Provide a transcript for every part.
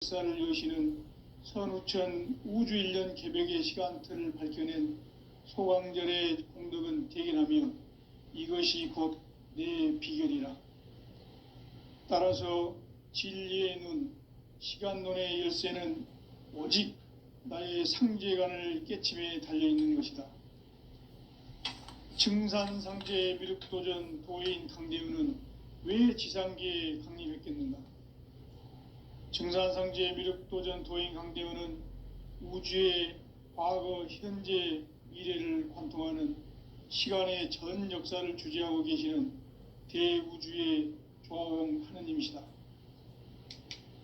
역사를 여시는 선우천 우주일년 개벽의 시간틀을 밝혀낸 소강절의 공덕은 대견하며 이것이 곧 내 비결이라. 따라서 진리의 눈, 시간론의 열쇠는 오직 나의 상제관을 깨침에 달려있는 것이다. 증산상제 미륵도전 도인 강대우는 왜 지상계에 강림했겠는가? 증산상제 미륵도전 도인 강대우는 우주의 과거, 현재, 미래를 관통하는 시간의 전 역사를 주재하고 계시는 대우주의 조화공 하느님이시다.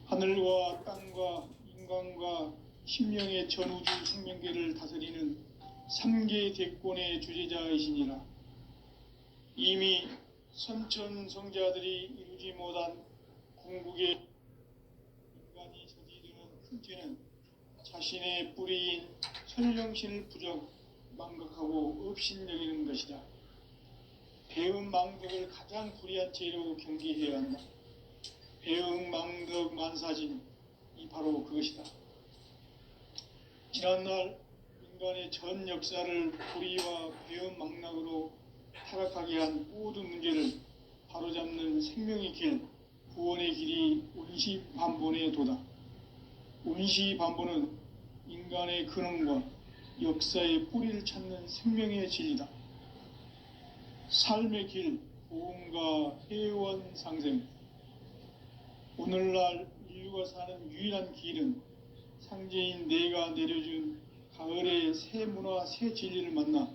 하늘과 땅과 인간과 신명의 전우주 생명계를 다스리는 3계 대권의 주재자이시니라. 이미 선천성자들이 이루지 못한 궁극의 인간이 저지르는 큰 죄는 자신의 뿌리인 설령신을 부정 망각하고 업신여기는 것이다. 배음 망덕을 가장 불의한 죄로 경계해야 한다. 배음 망덕 만사진이 바로 그것이다. 지난날 인간의 전 역사를 불의와 배음 망락으로 타락하게 한 모든 문제를 바로잡는 생명의 길, 구원의 길이 운시반본의 도다. 운시반본은 인간의 근원과 역사의 뿌리를 찾는 생명의 진리다. 삶의 길, 보험과 회원 상생. 오늘날 인류가 사는 유일한 길은 상제인 내가 내려준 가을의 새 문화, 새 진리를 만나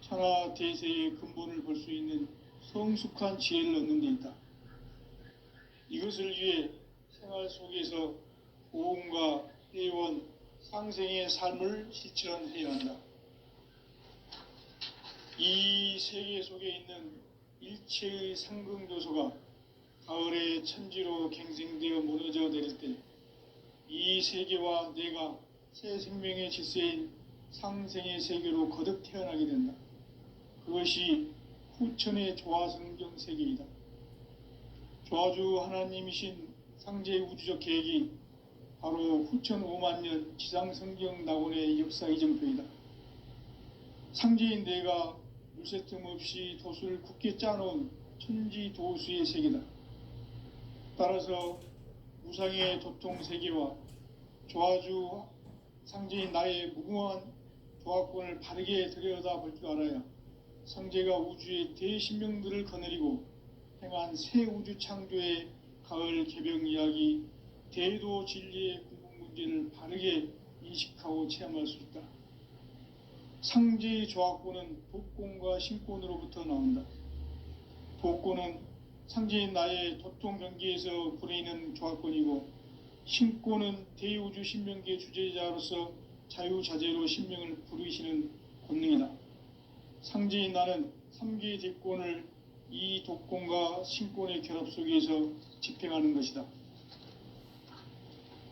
천하 대세의 근본을 볼 수 있는 성숙한 지혜를 얻는 데 있다. 이것을 위해 생활 속에서 보험과 회원, 상생의 삶을 실천해야 한다. 이 세계 속에 있는 일체의 상승조소가 가을의 천지로 갱생되어 무너져 내릴 때 이 세계와 내가 새 생명의 질서인 상생의 세계로 거듭 태어나게 된다. 그것이 후천의 조화성경 세계이다. 조화주 하나님이신 상제 우주적 계획이 바로 후천 5만년 지상성경 낙원의 역사 이정표이다. 상제인 내가 물새 틈 없이 도수를 굳게 짜놓은 천지도수의 세계다. 따라서 무상의 도통세계와 조화주 상제인 나의 무궁한 조화권을 바르게 들여다볼 줄 알아야 상제가 우주의 대신명들을 거느리고 행한 새 우주 창조의 가을 개벽 이야기, 대도 진리의 궁극 문제를 바르게 인식하고 체험할 수 있다. 상제의 조화권은 도권과 신권으로부터 나온다. 도권은 상제인 나의 도통 경계에서 부리는 조화권이고, 신권은 대우주 신명계 주제자로서 자유자재로 신명을 부르시는 권능이다. 상제인 나는 3계 대권을 이 도권과 신권의 결합 속에서 집행하는 것이다.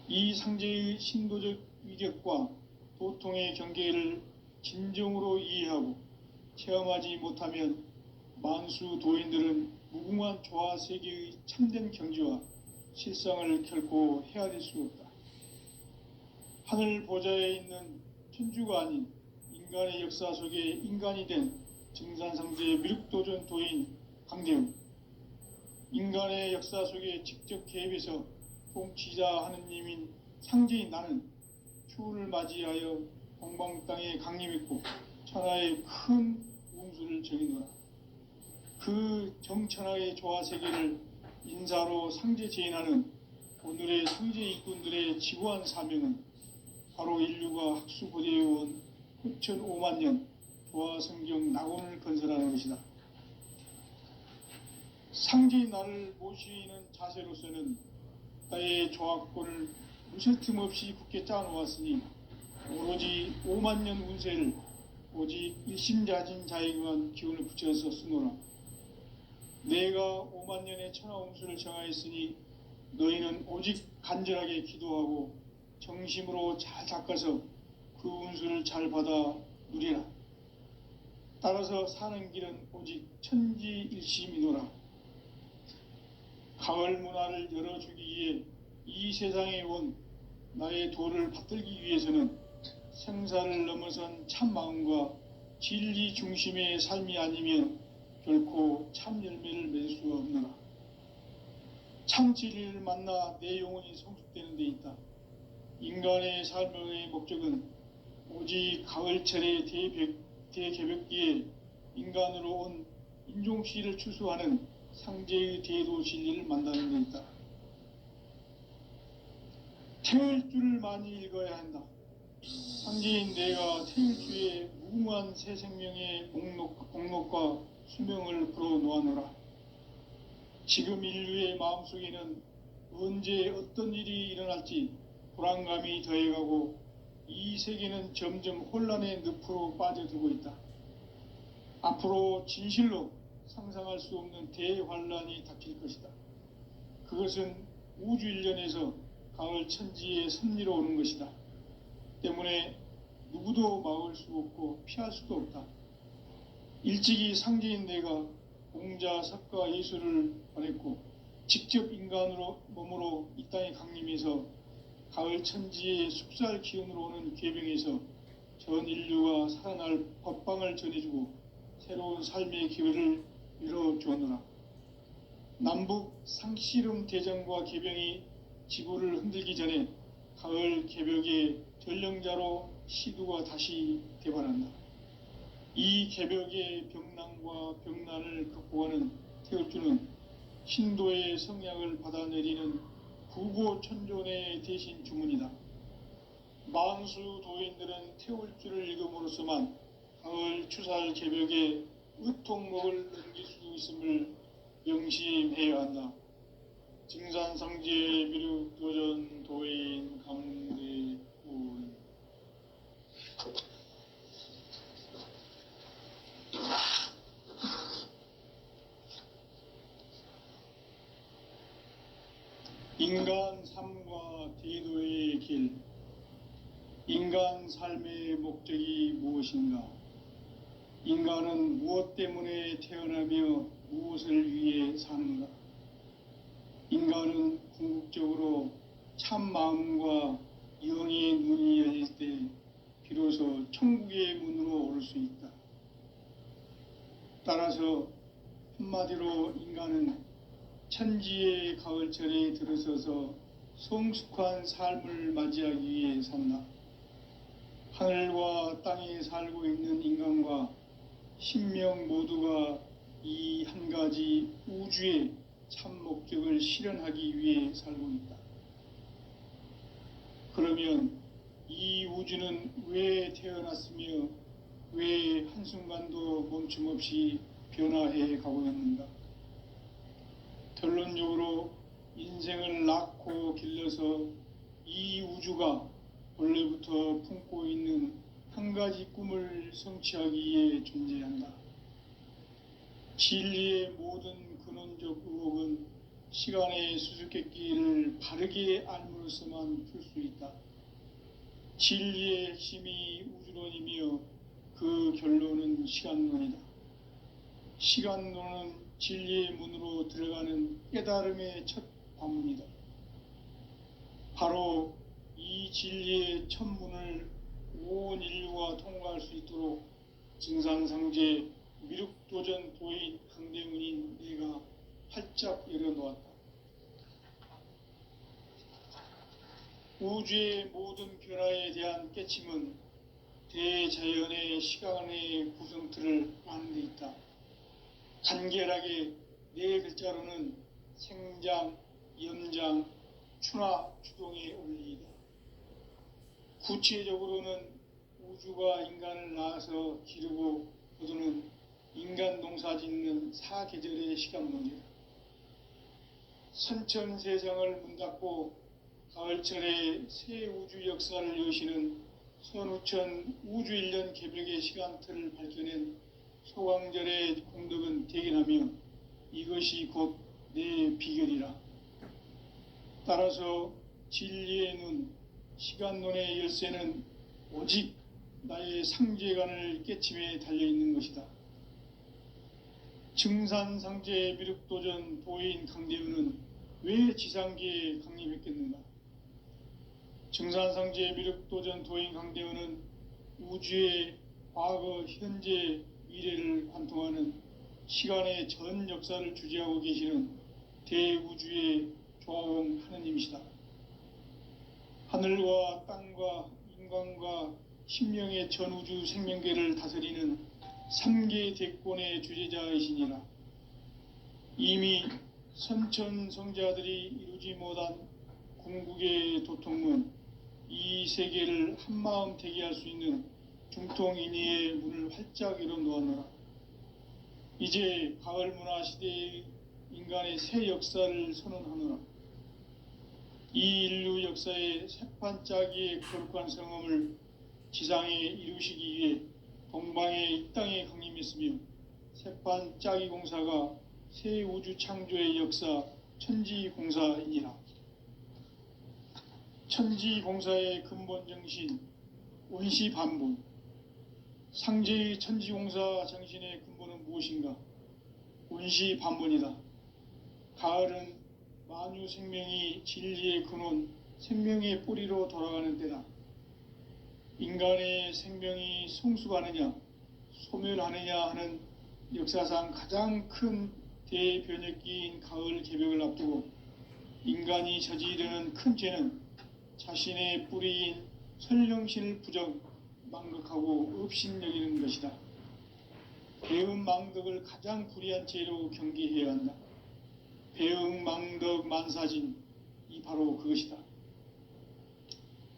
이 상제의 신도적 위력과 도통의 경계를 진정으로 이해하고 체험하지 못하면 만수 도인들은 무궁한 조화세계의 참된 경지와 실상을 결코 헤아릴 수 없다. 하늘 보좌에 있는 천주가 아닌 인간의 역사 속에 인간이 된 증산상제 미륵도전 도인 강대우. 인간의 역사 속에 직접 개입해서 통치자 하느님인 상제인 나는 추후를 맞이하여 동방 땅에 강림했고 천하의 큰 운수를 정의노라. 그 정천하의 조화세계를 인사로 상제 제인하는 오늘의 상제 일꾼들의 지구한 사명은 바로 인류가 학수고대해온 후천 5만년 조화성경 낙원을 건설하는 것이다. 상제인 나를 모시는 자세로서는 나의 조화권을 무쇠틈 없이 굳게 짜놓았으니 오로지 5만년 운세를 오직 일심자진 자에게만 기운을 붙여서 쓰노라. 내가 5만년의 천하운수를 정하였으니 너희는 오직 간절하게 기도하고 정심으로 잘 닦아서 그 운수를 잘 받아 누리라. 따라서 사는 길은 오직 천지일심이노라. 가을 문화를 열어주기 위해 이 세상에 온 나의 도를 받들기 위해서는 생사를 넘어선 참 마음과 진리 중심의 삶이 아니면 결코 참 열매를 맺을 수가 없노라. 참 진리를 만나 내 영혼이 성숙되는 데 있다. 인간의 삶의 목적은 오직 가을철의 대개벽기에 인간으로 온 인종시를 추수하는 상제의 대도 진리를 만나는 데 있다. 태일 줄을 많이 읽어야 한다. 상제인 내가 태일주의 무궁한 새 생명의 목록과 수명을 풀어놓아노라. 지금 인류의 마음속에는 언제 어떤 일이 일어날지 불안감이 더해가고 이 세계는 점점 혼란의 늪으로 빠져들고 있다. 앞으로 진실로 상상할 수 없는 대환란이 닥칠 것이다. 그것은 우주 일련에서 가을 천지의 섭리로 오는 것이다. 때문에 누구도 막을 수 없고 피할 수도 없다. 일찍이 상제인 내가 공자, 석가, 예수를 보냈고 직접 인간으로 몸으로 이 땅에 강림해서 가을 천지의 숙살 기운으로 오는 계병에서 전 인류가 살아날 법방을 전해주고 새로운 삶의 기회를 열어주었노라. 남북 상씨름 대전과 계병이 지구를 흔들기 전에 가을 개벽의 전령자로 시두가 다시 대발한다. 이 개벽의 병난과 병난을 극복하는 태울주는 신도의 성약을 받아내리는 구고천존의 대신 주문이다. 만수 도인들은 태울주를 읽음으로써만 가을 추살 개벽의 의통목을 넘길 수 있음을 명심해야 한다. 증산상제 미륵도전 도인 강대운. 인간 삶과 대도의 길. 인간 삶의 목적이 무엇인가? 인간은 무엇 때문에 태어나며 무엇을 위해 사는가? 인간은 궁극적으로 참 마음과 영의 눈이 열릴 때 비로소 천국의 문으로 오를 수 있다. 따라서 한마디로 인간은 천지의 가을철에 들어서서 성숙한 삶을 맞이하기 위해 산다. 하늘과 땅에 살고 있는 인간과 신명 모두가 이 한 가지 우주의 참 목적을 실현하기 위해 살고 있다. 그러면 이 우주는 왜 태어났으며 왜 한순간도 멈춤없이 변화해 가고 있는가? 결론적으로 인생을 낳고 길러서 이 우주가 원래부터 품고 있는 한 가지 꿈을 성취하기 위해 존재한다. 진리의 모든 근원적 의혹은 시간의 수수께끼를 바르게 알므로서만 풀 수 있다. 진리의 핵심이 우주론이며 그 결론은 시간론이다. 시간론은 진리의 문으로 들어가는 깨달음의 첫 관문이다. 바로 이 진리의 첫 문을 온 인류가 통과할 수 있도록 증산상제 미륵도전 도인 강대훈인 내가 활짝 열어놓았다. 우주의 모든 변화에 대한 깨침은 대자연의 시간의 구성틀을 아는 데 있다. 간결하게 네 글자로는 생장, 염장, 추나 추동의 원리이다. 구체적으로는 우주가 인간을 낳아서 기르고 거두는 인간 농사 짓는 사계절의 시간론이다. 선천세상을 문닫고 가을철에 새 우주 역사를 여시는 선우천 우주일년 개벽의 시간틀을 밝혀낸 소강절의 공덕은 대견하며 이것이 곧 내 비결이라. 따라서 진리의 눈, 시간론의 열쇠는 오직 나의 상제관을 깨침에 달려있는 것이다. 증산상제 미륵도전 도인 강대훈은 왜 지상계에 강림했겠는가? 증산상제 미륵도전 도인 강대원은 우주의 과거, 현재, 미래를 관통하는 시간의 전 역사를 주재하고 계시는 대우주의 조화공 하느님이시다. 하늘과 땅과 인간과 신명의 전우주 생명계를 다스리는 3계 대권의 주재자이시니라. 이미 선천성자들이 이루지 못한 궁극의 도통문, 이 세계를 한마음 되게 할 수 있는 중통인의의 문을 활짝 열어놓았노라. 이제 가을 문화 시대의 인간의 새 역사를 선언하노라. 이 인류 역사의 새판짜기의 거룩한 성험을 지상에 이루시기 위해 동방의 이 땅에 강림했으며, 새판짜기 공사가 새 우주 창조의 역사 천지공사이니라. 천지공사의 근본 정신, 원시반분. 상제의 천지공사 정신의 근본은 무엇인가? 원시반분이다. 가을은 만유 생명이 진리의 근원, 생명의 뿌리로 돌아가는 때다. 인간의 생명이 성숙하느냐, 소멸하느냐 하는 역사상 가장 큰 대변혁기인 가을 개벽을 앞두고 인간이 저지르는 큰 죄는 자신의 뿌리인 설령신을 부정, 망극하고 업신여기는 것이다. 배은망덕을 가장 불의한 죄로 경계해야 한다. 배은망덕 만사진, 이 바로 그것이다.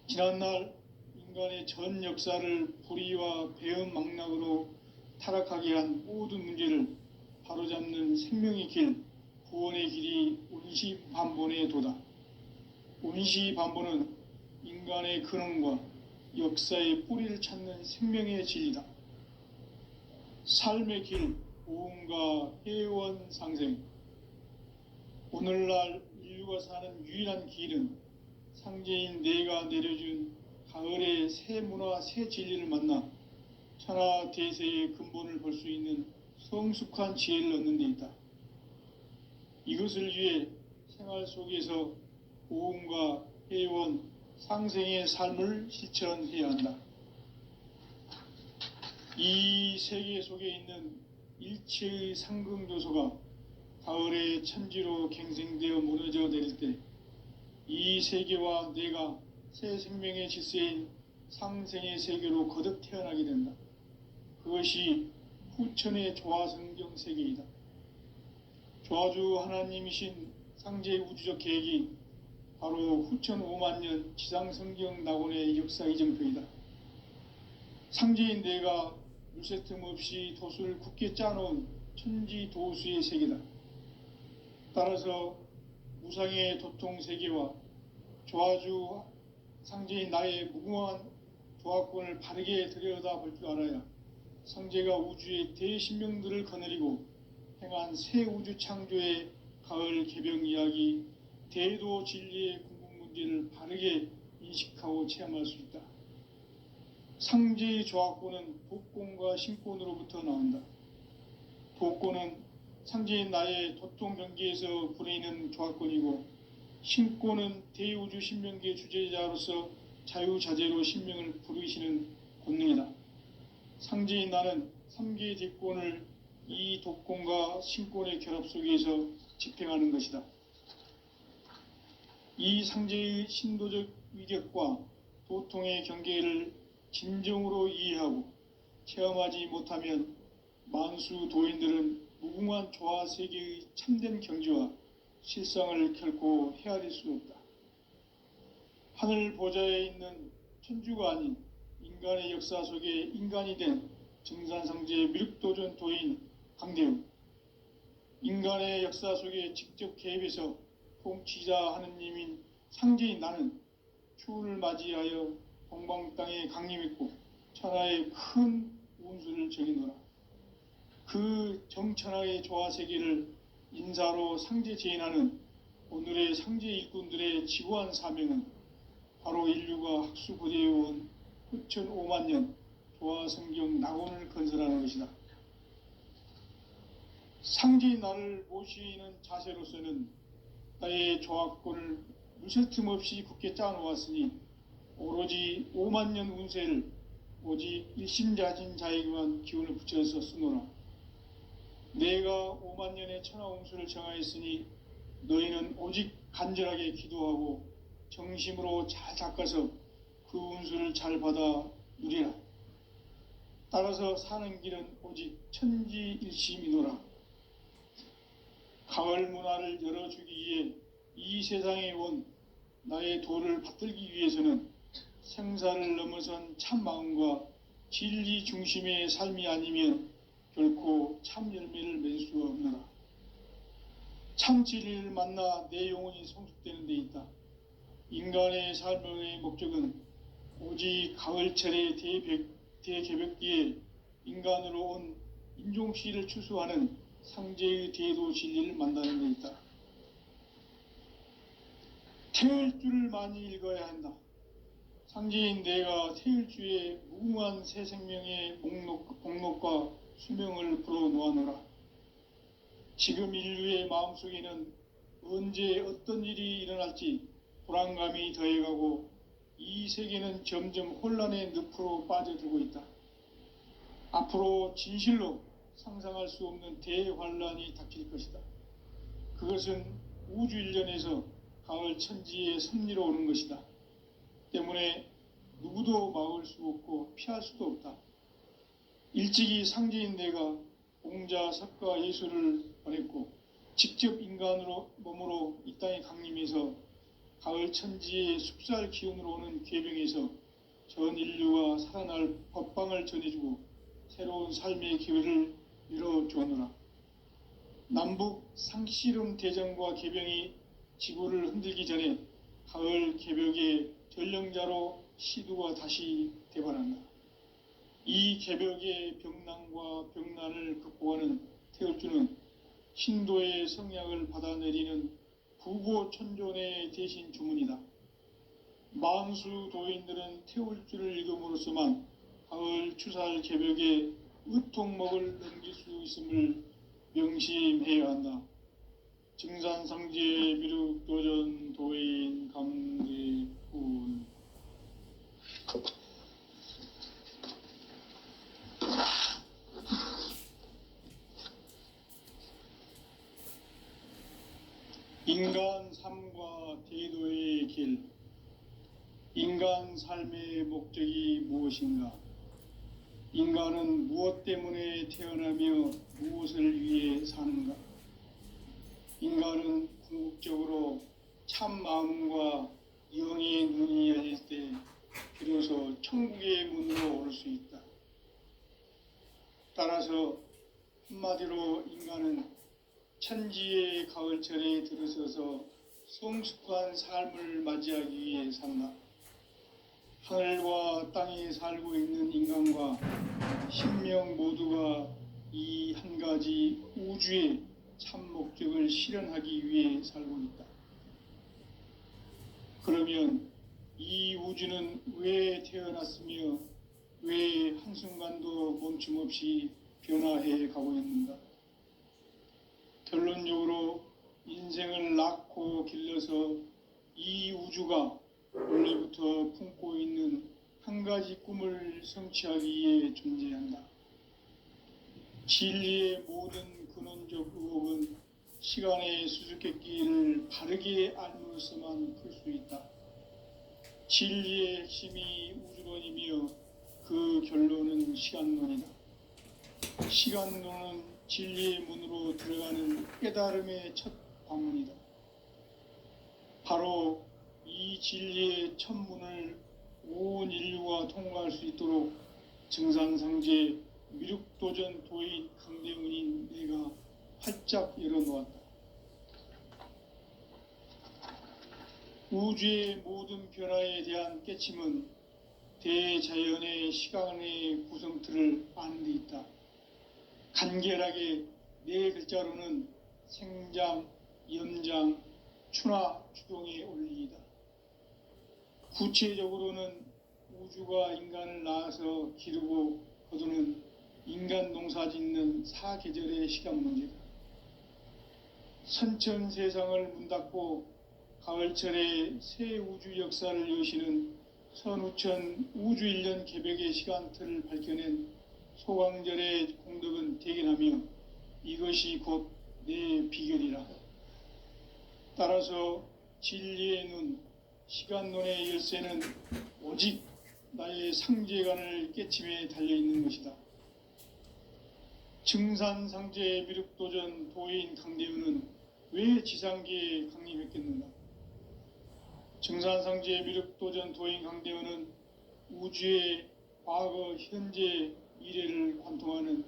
지난날 인간의 전 역사를 불의와 배은망락으로 타락하게 한 모든 문제를 바로잡는 생명의 길, 구원의 길이 원시반본의 도다. 원시반본은 인간의 근원과 역사의 뿌리를 찾는 생명의 진리다. 삶의 길, 보험과 회원 상생. 오늘날 인류가 사는 유일한 길은 상제인 내가 내려준 가을의 새 문화, 새 진리를 만나 천하 대세의 근본을 볼 수 있는 성숙한 지혜를 얻는 데 있다. 이것을 위해 생활 속에서 보험과 회원, 상생의 삶을 실천해야 한다. 이 세계 속에 있는 일체의 상승조소가 가을의 천지로 갱생되어 무너져 내릴 때 이 세계와 내가 새 생명의 질서인 상생의 세계로 거듭 태어나게 된다. 그것이 후천의 조화성경 세계이다. 조화주 하나님이신 상제의 우주적 계획이 바로 후천 5만년 지상성경 낙원의 역사 이정표이다. 상제인 내가 물새 틈 없이 도수를 굳게 짜놓은 천지도수의 세계다. 따라서 무상의 도통세계와 조화주 상제인 나의 무궁한 조화권을 바르게 들여다볼 줄 알아야 상제가 우주의 대신명들을 거느리고 행한 새 우주 창조의 가을 개병 이야기, 대도 진리의 궁극 문제를 바르게 인식하고 체험할 수 있다. 상제의 조화권은 도권과 신권으로부터 나온다. 도권은 상제인 나의 도통 경계에서 부리는 조화권이고, 신권은 대우주 신명계 주제자로서 자유자재로 신명을 부르시는 권능이다. 상제인 나는 3계 대권을 이 도권과 신권의 결합 속에서 집행하는 것이다. 이 상제의 신도적 위격과 도통의 경계를 진정으로 이해하고 체험하지 못하면 만수 도인들은 무궁한 조화 세계의 참된 경지와 실상을 결코 헤아릴 수 없다. 하늘 보좌에 있는 천주가 아닌 인간의 역사 속에 인간이 된 증산상제 미륵도전 도인 강대우, 인간의 역사 속에 직접 개입해서 통치자 하느님인 상제인 나는 추운을 맞이하여 동방 땅에 강림했고 천하의 큰 운수를 정해노라. 그 정천하의 조화세계를 인사로 상제 제인하는 오늘의 상제 일꾼들의 지고한 사명은 바로 인류가 학수고대해온 후천 5만년 조화성경 낙원을 건설하는 것이다. 상제인 나를 모시는 자세로서는 나의 조합권을 무쇠틈 없이 굳게 짜놓았으니 오로지 5만 년 운세를 오직 일심자진 자에게만 기운을 붙여서 쓰노라. 내가 5만 년의 천하운수를 정하였으니 너희는 오직 간절하게 기도하고 정심으로 잘 닦아서 그 운수를 잘 받아 누리라. 따라서 사는 길은 오직 천지일심이노라. 가을 문화를 열어주기 위해 이 세상에 온 나의 도를 받들기 위해서는 생사를 넘어선 참마음과 진리 중심의 삶이 아니면 결코 참 열매를 맺을 수 없노라. 참 진리를 만나 내 영혼이 성숙되는 데 있다. 인간의 삶의 목적은 오직 가을철의 대개벽기에 인간으로 온 인종시를 추수하는 상제의 대도 진리를 만나는 데 있다. 태을주를 많이 읽어야 한다. 상제인 내가 태을주의 무궁한 새 생명의 목록과 수명을 불어놓아노라. 지금 인류의 마음속에는 언제 어떤 일이 일어날지 불안감이 더해가고 이 세계는 점점 혼란의 늪으로 빠져들고 있다. 앞으로 진실로 상상할 수 없는 대환란이 닥칠 것이다. 그것은 우주 일련에서 가을 천지의 섭리로 오는 것이다. 때문에 누구도 막을 수 없고 피할 수도 없다. 일찍이 상제인 내가 공자, 석가, 예수를 보냈고 직접 인간으로 몸으로 이 땅에 강림해서 가을 천지의 숲살 기운으로 오는 계병에서 전 인류가 살아날 법방을 전해주고 새로운 삶의 기회를 열어주었노라. 남북 상씨름 대전과 계병이 지구를 흔들기 전에 가을 개벽의 전령자로 시두가 다시 대발한다. 이 개벽의 병난과 병난을 극복하는 태을주는 신도의 성약을 받아내리는 부고천존의 대신 주문이다. 만수 도인들은 태울주를 읽음으로써만 가을 추살 개벽의 으통목을 넘길 수 있음을 명심해야 한다. 증산상제 미륵도전 도인 감대훈. 인간 삶과 대도의 길. 인간 삶의 목적이 무엇인가? 인간은 무엇 때문에 태어나며 무엇을 위해 사는가? 인간은 궁극적으로 참 마음과 영의 눈이 열릴 때 비로소 천국의 문으로 올 수 있다. 따라서 한마디로 인간은 천지의 가을철에 들어서서 성숙한 삶을 맞이하기 위해 산다. 하늘과 땅에 살고 있는 인간과 신명 모두가 이 한 가지 우주의 참 목적을 실현하기 위해 살고 있다. 그러면 이 우주는 왜 태어났으며 왜 한순간도 멈춤없이 변화해 가고 있는가? 결론적으로 인생을 낳고 길러서 이 우주가 원래부터 품고 있는 한 가지 꿈을 성취하기 위해 존재한다. 진리의 모든 근원적 의혹은 시간의 수수께끼를 바르게 알므로서만 풀 수 있다. 진리의 핵심이 우주론이며 그 결론은 시간론이다. 시간론은 진리의 문으로 들어가는 깨달음의 첫 관문이다. 바로 이 진리의 첫 문을 온 인류가 통과할 수 있도록 증산상제 미륵도전 도인 강대훈인 내가 활짝 열어놓았다. 우주의 모든 변화에 대한 깨침은 대자연의 시간의 구성틀을 아는 데 있다. 간결하게 네 글자로는 생장, 연장, 추나 추동의 원리이다. 구체적으로는 우주가 인간을 낳아서 기르고 거두는 인간 농사 짓는 사계절의 시간 문제다. 선천 세상을 문 닫고 가을철에 새 우주 역사를 여시는 선우천 우주일년 개벽의 시간틀을 밝혀낸 소강절의 공덕은 대견하며 이것이 곧 내 비결이라. 따라서 진리의 눈, 시간론의 열쇠는 오직 나의 상제관을 깨침에 달려있는 것이다. 증산상제 미륵도전 도인 강대우는 왜 지상계에 강림했겠는가? 증산상제 미륵도전 도인 강대우는 우주의 과거, 현재, 미래를 관통하는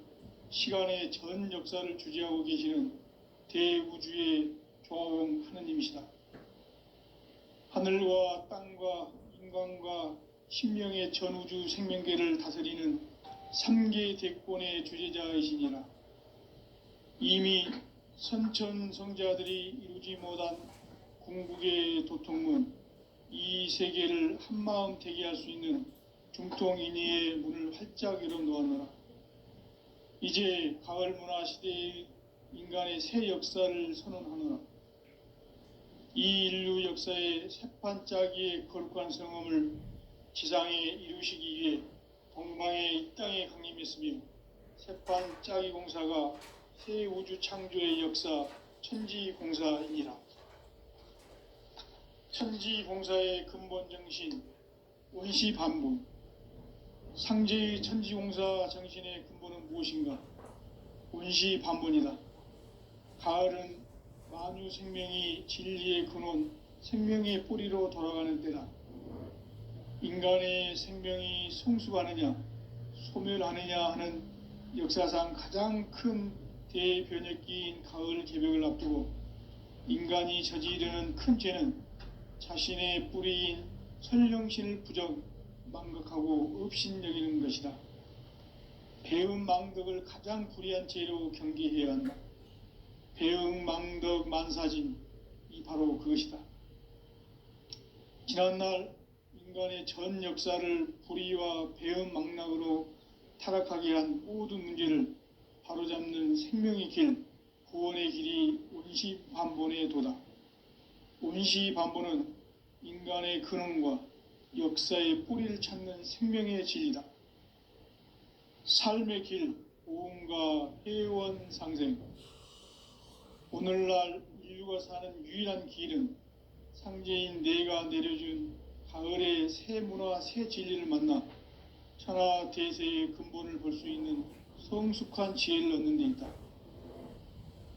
시간의 전 역사를 주재하고 계시는 대우주의 조화원 하느님이시다. 하늘과 땅과 인간과 신명의 전우주 생명계를 다스리는 3계 대권의 주재자이시니라. 이미 선천성자들이 이루지 못한 궁극의 도통문, 이 세계를 한마음 되게 할 수 있는 중통인의의 문을 활짝 열어놓았노라. 이제 가을 문화 시대의 인간의 새 역사를 선언하노라. 이 인류 역사의 새판짜기의 거룩한 성험을 지상에 이루시기 위해 동방의 이 땅에 강림했으며 새판짜기 공사가 새 우주 창조의 역사 천지공사이니라. 천지공사의 근본 정신 원시반복. 상제의 천지공사 정신의 근본은 무엇인가? 원시반복이다. 가을은 만유 생명이 진리의 근원, 생명의 뿌리로 돌아가는 때다. 인간의 생명이 성숙하느냐, 소멸하느냐 하는 역사상 가장 큰 대변혁기인 가을 개벽을 앞두고 인간이 저지르는 큰 죄는 자신의 뿌리인 선령신을 부정, 망각하고 업신여기는 것이다. 배음 망덕을 가장 불의한 죄로 경계해야 한다. 배응 망덕 만사진, 이 바로 그것이다. 지난날 인간의 전 역사를 불의와 배응 망락으로 타락하게 한 모든 문제를 바로잡는 생명의 길, 구원의 길이 원시반본의 도다. 원시반본은 인간의 근원과 역사의 뿌리를 찾는 생명의 진리다. 삶의 길, 보험과 회원 상생. 오늘날 인류가 사는 유일한 길은 상제인 내가 내려준 가을의 새 문화, 새 진리를 만나 천하 대세의 근본을 볼 수 있는 성숙한 지혜를 얻는 데 있다.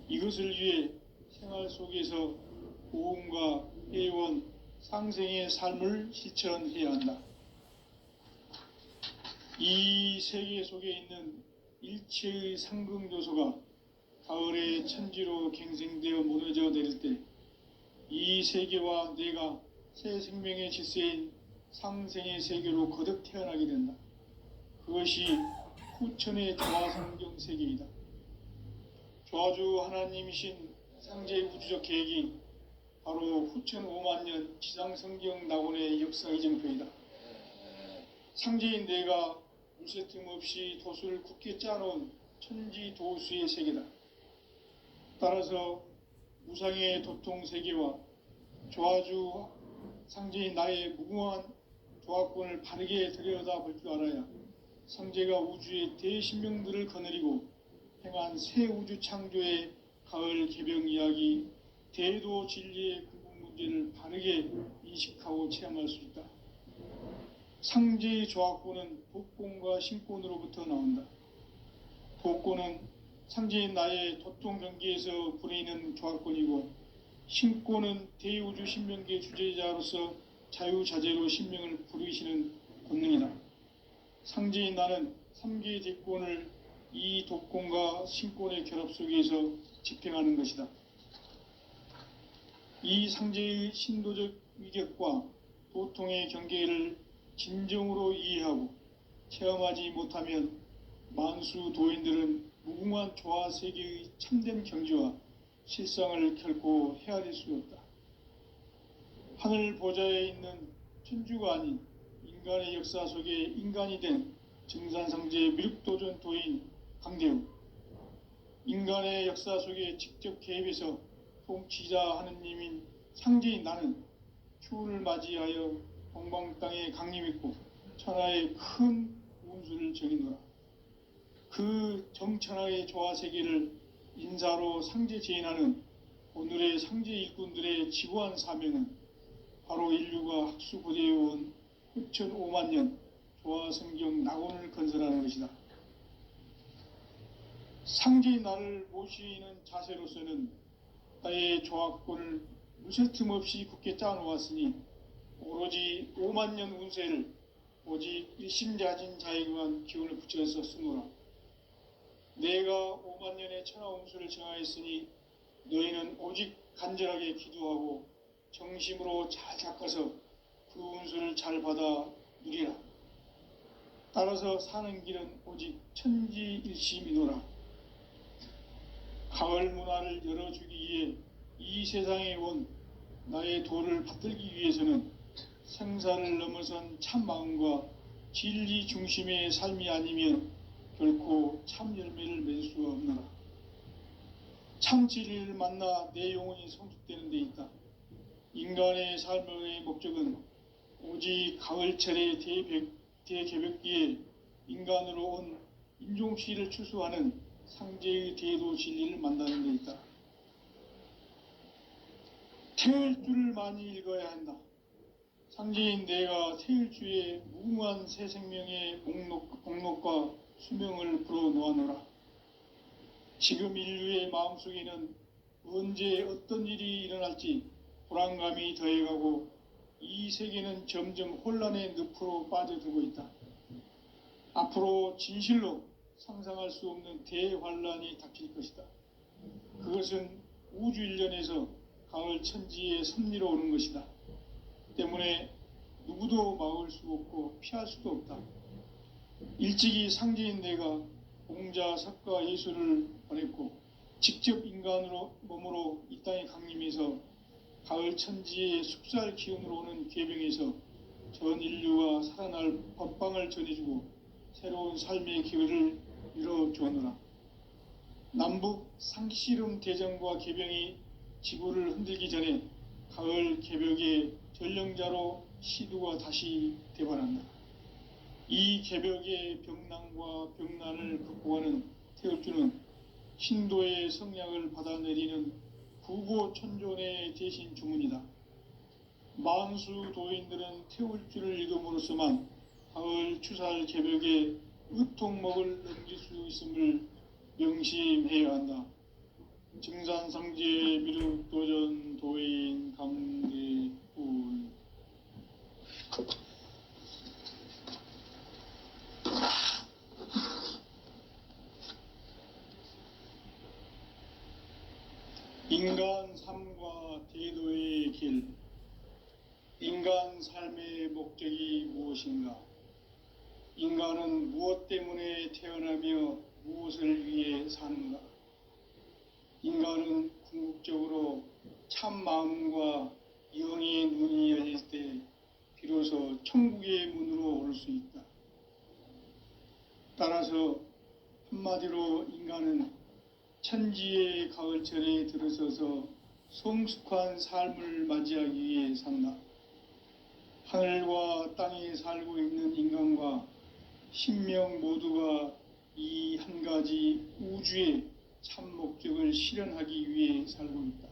이것을 위해 생활 속에서 보험과 회원, 상생의 삶을 실천해야 한다. 이 세계 속에 있는 일체의 상극 요소가 가을의 천지로 갱생되어 무너져 내릴 때 이 세계와 내가 새 생명의 질서인 상생의 세계로 거듭 태어나게 된다. 그것이 후천의 조화성경 세계이다. 조화주 하나님이신 상제의 우주적 계획이 바로 후천 5만년 지상성경 낙원의 역사 이정표이다. 상제인 내가 물새 틈 없이 도수를 굳게 짜놓은 천지도수의 세계다. 따라서 무상의 도통세계와 조화주 상제인 나의 무궁한 조화권을 바르게 들여다볼 줄 알아야 상제가 우주의 대신명들을 거느리고 행한 새 우주 창조의 가을 개벽 이야기, 대도 진리의 근본 문제를 바르게 인식하고 체험할 수 있다. 상제의 조화권은 도권과 신권으로부터 나온다. 도권은 상제인 나의 도통 경계에서 부리는 조화권이고, 신권은 대우주 신명계 주제자로서 자유자재로 신명을 부르시는 권능이다. 상제인 나는 3계 대권을 이 도권과 신권의 결합 속에서 집행하는 것이다. 이 상제의 신도적 위격과 도통의 경계를 진정으로 이해하고 체험하지 못하면 만수 도인들은 무궁한 조화 세계의 참된 경지와 실상을 결코 헤아릴 수 없다. 하늘 보좌에 있는 천주가 아닌 인간의 역사 속에 인간이 된 증산상제 미륵도전 도인 강대우. 인간의 역사 속에 직접 개입해서 통치자 하느님인 상제인 나는 추운을 맞이하여 동방 땅에 강림했고 천하의 큰 운수를 정이노라. 그 정천하의 조화세계를 인사로 상제 제인하는 오늘의 상제 일꾼들의 지구한 사명은 바로 인류가 학수고대해온 흑천 5만 년 조화성경 낙원을 건설하는 것이다. 상제인 나를 모시는 자세로서는 나의 조화권을 무쇠틈 없이 굳게 짜놓았으니 오로지 5만 년 운세를 오직 일심자진 자에게만 기운을 붙여서 쓰노라. 내가 5만 년의 천하 운수를 정하였으니 너희는 오직 간절하게 기도하고 정심으로 잘 닦아서 그 운수를 잘 받아 누리라. 따라서 사는 길은 오직 천지일심이노라. 가을 문화를 열어주기 위해 이 세상에 온 나의 도를 받들기 위해서는 생사를 넘어선 참 마음과 진리 중심의 삶이 아니면 결코 참 열매를 맺을 수가 없노라. 참 진리를 만나 내 영혼이 성숙되는 데 있다. 인간의 삶의 목적은 오직 가을철의 대개벽기에 인간으로 온 인종시를 추수하는 상제의 대도 진리를 만나는 데 있다. 태을주를 많이 읽어야 한다. 상제인 내가 태을주의 무궁한 새 생명의 목록과 수명을 불어놓아노라. 지금 인류의 마음속에는 언제 어떤 일이 일어날지 불안감이 더해가고 이 세계는 점점 혼란의 늪으로 빠져들고 있다. 앞으로 진실로 상상할 수 없는 대환란이 닥칠 것이다. 그것은 우주 일련에서 가을 천지의 섭리로 오는 것이다. 때문에 누구도 막을 수 없고 피할 수도 없다. 일찍이 상제인 내가 공자, 석가, 예수를 보냈고 직접 인간으로 몸으로 이 땅에 강림해서 가을 천지의 숲살 기운으로 오는 계병에서 전 인류가 살아날 법방을 전해주고 새로운 삶의 기회를 이뤄주었노라. 남북 상씨름 대전과 계병이 지구를 흔들기 전에 가을 개벽의 전령자로 시두가 다시 되반한다. 이 개벽의 병난과 병난을 극복하는 태을주는 신도의 성약을 받아내리는 구고천존의 대신 주문이다. 만수 도인들은 태을주를 읽음으로써만 가을 추살 개벽의 의통목을 넘길 수 있음을 명심해야 한다. 증산상제 미륵도전 도인 강대울. 인간 삶과 대도의 길. 인간 삶의 목적이 무엇인가? 인간은 무엇 때문에 태어나며 무엇을 위해 사는가? 인간은 궁극적으로 참 마음과 영의 눈이 열릴 때 비로소 천국의 문으로 올 수 있다. 따라서 한마디로 인간은 천지의 가을철에 들어서서 성숙한 삶을 맞이하기 위해 산다. 하늘과 땅에 살고 있는 인간과 신명 모두가 이 한 가지 우주의 참 목적을 실현하기 위해 살고 있다.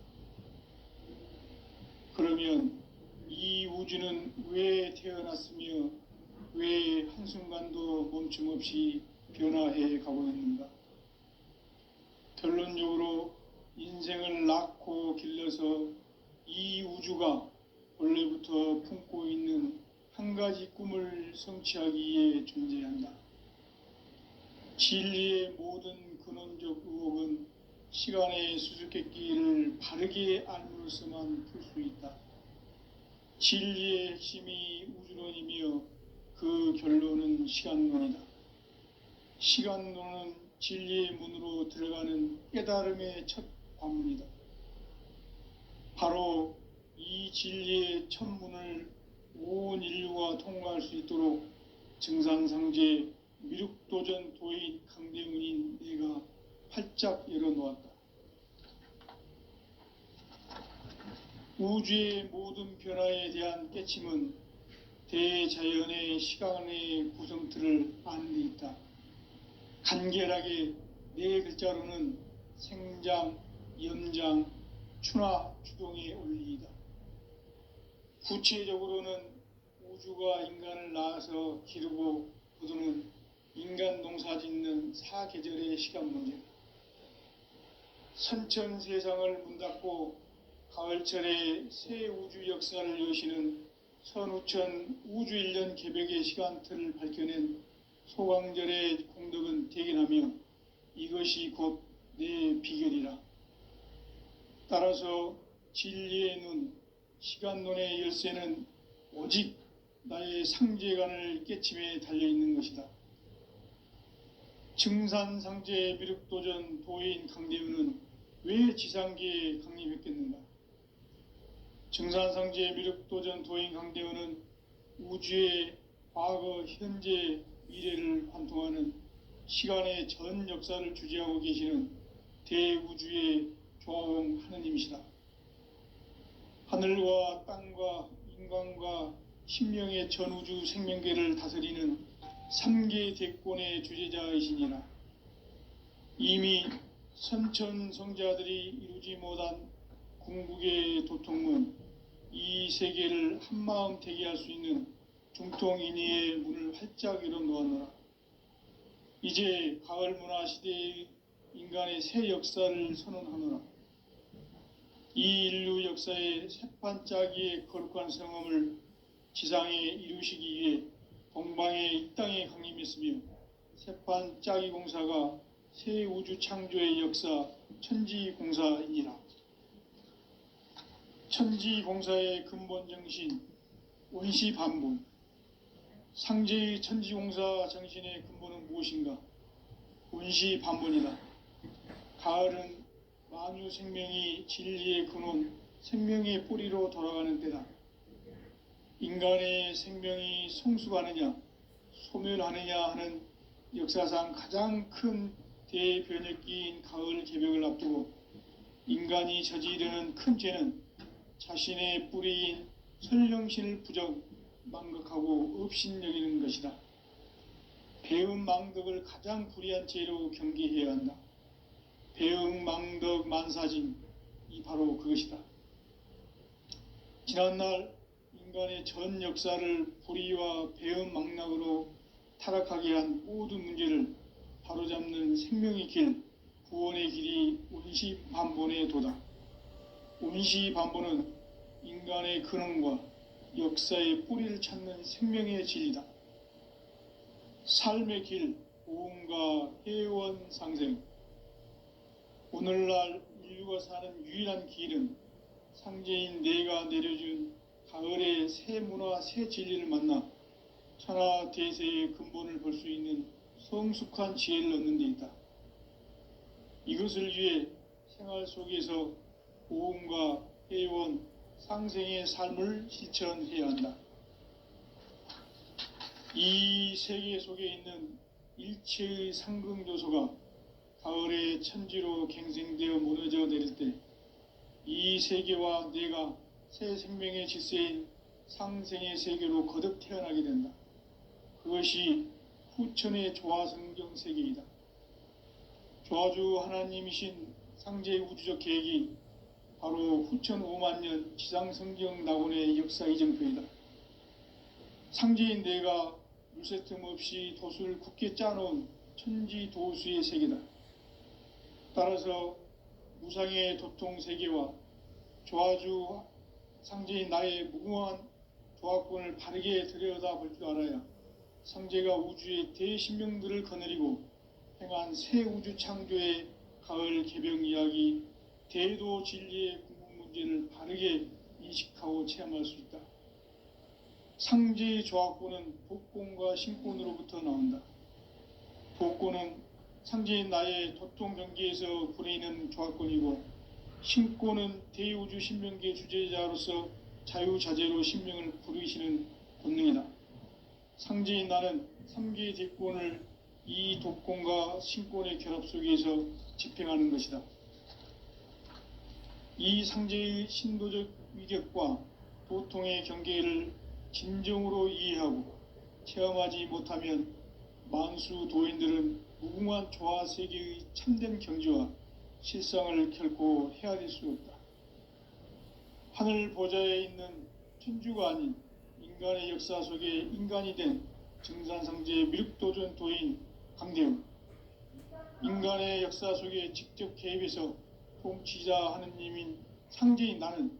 그러면 이 우주는 왜 태어났으며 왜 한순간도 멈춤 없이 변화해 가고 있는가? 결론적으로 인생을 낳고 길러서 이 우주가 원래부터 품고 있는 한 가지 꿈을 성취하기 위해 존재한다. 진리의 모든 근원적 의혹은 시간의 수수께끼를 바르게 알므로서만 풀 수 있다. 진리의 핵심이 우주론이며 그 결론은 시간론이다. 시간론은 진리의 문으로 들어가는 깨달음의 첫 관문이다. 바로 이 진리의 첫 문을 온 인류가 통과할 수 있도록 증산상제 미륵도전 도인 강대문인 내가 활짝 열어놓았다. 우주의 모든 변화에 대한 깨침은 대자연의 시간의 구성틀을 아는 데 있다. 간결하게 네 글자로는 생장, 연장, 추나 추동의 원리이다. 구체적으로는 우주가 인간을 낳아서 기르고 거두는 인간 농사 짓는 사계절의 시간 문제. 선천 세상을 문 닫고 가을철에 새 우주 역사를 여시는 선우천 우주 1년 개벽의 시간틀을 밝혀낸 소강절의 공덕은 대견하며 이것이 곧 내 비결이라. 따라서 진리의 눈, 시간론의 열쇠는 오직 나의 상제관을 깨침에 달려있는 것이다. 증산상제 미륵도전 도인 강대우는 왜 지상계에 강림했겠는가? 증산상제 미륵도전 도인 강대우는 우주의 과거, 현재, 미래를 관통하는 시간의 전 역사를 주재하고 계시는 대우주의 조화홍 하느님이시다. 하늘과 땅과 인간과 신명의 전우주 생명계를 다스리는 3계 대권의 주제자이시니라. 이미 선천성자들이 이루지 못한 궁극의 도통문, 이 세계를 한마음 되게 할 수 있는 중통인의의 문을 활짝 열어놓았노라. 이제 가을 문화 시대의 인간의 새 역사를 선언하노라. 이 인류 역사의 새판짜기의 거룩한 성험을 지상에 이루시기 위해 동방의 이 땅에 강림했으며 새판짜기 공사가 새 우주 창조의 역사 천지공사이니라. 천지공사의 근본 정신 원시반본. 상제의 천지공사 정신의 근본은 무엇인가? 원시반본이다. 가을은 만유 생명이 진리의 근원, 생명의 뿌리로 돌아가는 때다. 인간의 생명이 성숙하느냐, 소멸하느냐 하는 역사상 가장 큰 대변혁기인 가을 개벽을 앞두고 인간이 저지르는 큰 죄는 자신의 뿌리인 설령신을 부정, 망각하고 업신여기는 것이다. 배음 망덕을 가장 불의한 죄로 경계해야 한다. 배음 망덕 만사진, 이 바로 그것이다. 지난날 인간의 전 역사를 불의와 배음 망락으로 타락하게 한 모든 문제를 바로잡는 생명의 길, 구원의 길이 원시반본의 도다. 원시반본은 인간의 근원과 역사의 뿌리를 찾는 생명의 진리다. 삶의 길, 고음과 회원 상생. 오늘날 인류가 사는 유일한 길은 상제인 내가 내려준 가을의 새 문화, 새 진리를 만나 천하 대세의 근본을 볼 수 있는 성숙한 지혜를 얻는 데 있다. 이것을 위해 생활 속에서 고음과 회원, 상생의 삶을 실천해야 한다. 이 세계 속에 있는 일체의 상승조소가 가을의 천지로 갱생되어 무너져 내릴 때 이 세계와 내가 새 생명의 질서인 상생의 세계로 거듭 태어나게 된다. 그것이 후천의 조화성경 세계이다. 조화주 하나님이신 상제의 우주적 계획이 바로 후천 5만 년 지상성경 낙원의 역사 이정표이다. 상제인 내가 물새틈 없이 도수를 굳게 짜놓은 천지도수의 세계다. 따라서 무상의 도통 세계와 조화주 상제인 나의 무궁한 조화권을 바르게 들여다볼 줄 알아야 상제가 우주의 대신명들을 거느리고 행한 새 우주 창조의 가을 개벽 이야기, 대도 진리의 궁극 문제를 바르게 인식하고 체험할 수 있다. 상제의 조화권은 복권과 신권으로부터 나온다. 복권은 상제인 나의 도통 경계에서 부리는 조화권이고, 신권은 대우주 신명계 주제자로서 자유자재로 신명을 부르시는 본능이다. 상제인 나는 3개의 대권을 이 독권과 신권의 결합 속에서 집행하는 것이다. 이 상제의 신도적 위격과 도통의 경계를 진정으로 이해하고 체험하지 못하면 만수 도인들은 무궁한 조화 세계의 참된 경지와 실상을 결코 헤아릴 수 없다. 하늘 보좌에 있는 천주가 아닌 인간의 역사 속에 인간이 된 증산상제 미륵도전 도인 강대웅, 인간의 역사 속에 직접 개입해서 통치자 하느님인 상제인 나는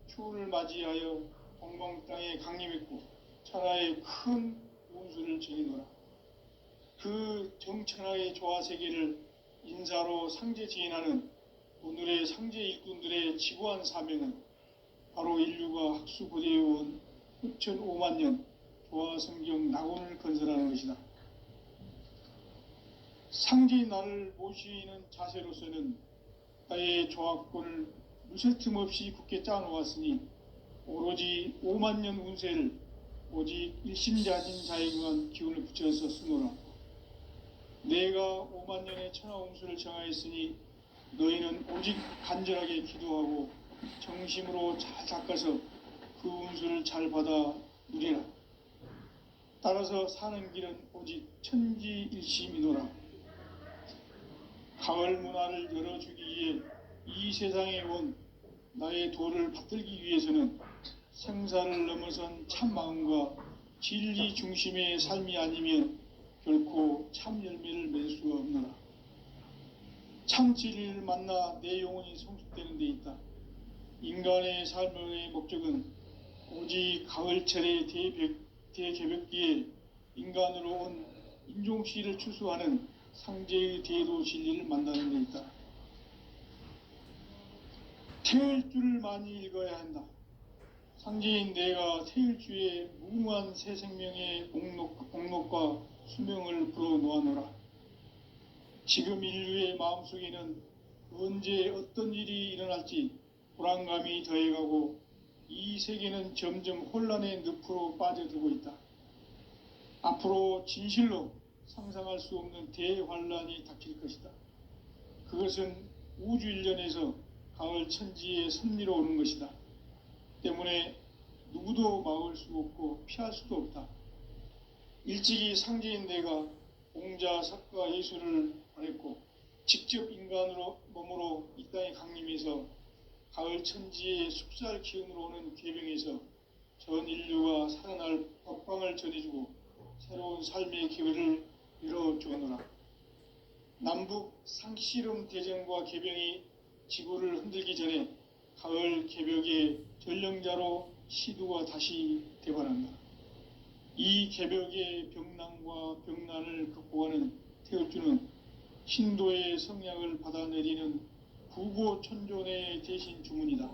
추후를 맞이하여 동방 땅에 강림했고 천하의 큰 운수를 지니노라. 그 정천하의 조화 세계를 인사로 상제 지인하는 오늘의 상제 일꾼들의 지구한 사명은 바로 인류가 학수고대해온 6,500만 년 조화 성경 낙원을 건설하는 것이다. 상제인 나를 모시는 자세로서는 나의 조합권을 무쇠틈 없이 굳게 짜놓았으니 오로지 5만 년 운세를 오직 일심자진 자에게만 기운을 붙여서 쓰노라. 내가 5만 년의 천하 운수를 정하였으니 너희는 오직 간절하게 기도하고 정심으로 잘 닦아서 그 운수를 잘 받아 누리라. 따라서 사는 길은 오직 천지일심이노라. 가을 문화를 열어주기 위해 이 세상에 온 나의 도를 받들기 위해서는 생사를 넘어선 참 마음과 진리 중심의 삶이 아니면 결코 참 열매를 맺을 수가 없노라. 참 진리를 만나 내 영혼이 성숙되는 데 있다. 인간의 삶의 목적은 오직 가을철의 대개벽기에 인간으로 온 인종씨를 추수하는 상제의 대도 진리를 만나는 데 있다. 태일주를 많이 읽어야 한다. 상제인 내가 태일주의 무궁한 새 생명의 목록과 수명을 불어놓아노라. 지금 인류의 마음속에는 언제 어떤 일이 일어날지 불안감이 더해가고 이 세계는 점점 혼란의 늪으로 빠져들고 있다. 앞으로 진실로 상상할 수 없는 대환란이 닥칠 것이다. 그것은 우주 일련에서 가을 천지의 섭리로 오는 것이다. 때문에 누구도 막을 수 없고 피할 수도 없다. 일찍이 상제인 내가 공자, 석가, 예수를 보냈고 직접 인간으로 몸으로 이 땅에 강림해서 가을 천지의 숙살 기운으로 오는 계명에서 전 인류가 살아날 법방을 전해주고 새로운 삶의 기회를 열어주노라. 남북 상씨름 대전과 개병이 지구를 흔들기 전에 가을 개벽의 전령자로 시두가 다시 되관한다. 이 개벽의 병난과 병난을 극복하는 태울주는 신도의 성약을 받아내리는 구고천존의 대신 주문이다.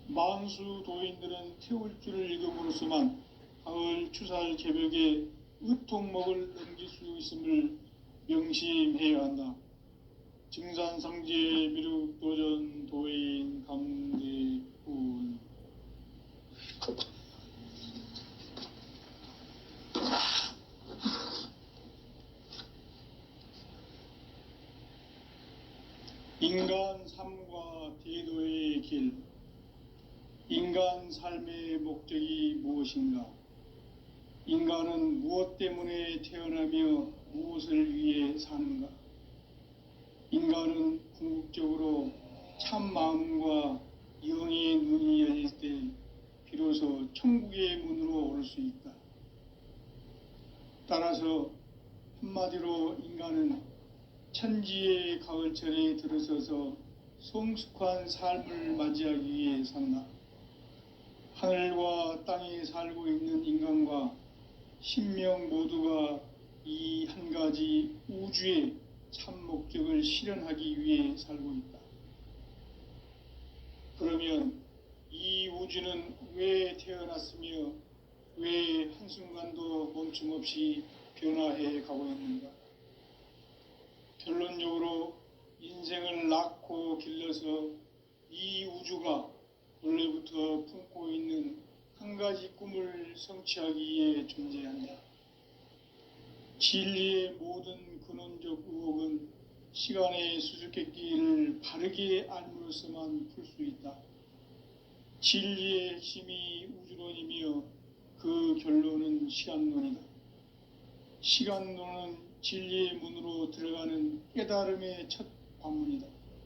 만수 도인들은 태울주를 읽음으로써만 가을 추살 개벽의 의통목을 넘길 수 있음을 명심해야 한다. 증산상제 미륵도전 도인 강대훈. 인간 삶과 대도의 길. 인간 삶의 목적이 무엇인가? 인간은 무엇 때문에 태어나며 무엇을 위해 사는가? 인간은 궁극적으로 참 마음과 영의 눈이 열릴 때 비로소 천국의 문으로 오를 수 있다. 따라서 한마디로 인간은 천지의 가을철에 들어서서 성숙한 삶을 맞이하기 위해 산다. 하늘과 땅에 살고 있는 인간과 신명 모두가 이 한 가지 우주의 참 목적을 실현하기 위해 살고 있다. 그러면 이 우주는 왜 태어났으며 왜 한순간도 멈춤 없이 변화해 가고 있는가? 결론적으로 인생을 낳고 길러서 이 우주가 원래부터 품고 있는 한 가지 꿈을 성취하기 위해 존재한다. 진리의 모든 근원적 의혹은 시간의 수수께끼를 바르게 알므로서만 풀 수 있다. 진리의 핵심이 우주론이며 그 결론은 시간론이다. 시간론은 진리의 문으로 들어가는 깨달음의 첫 관문이다.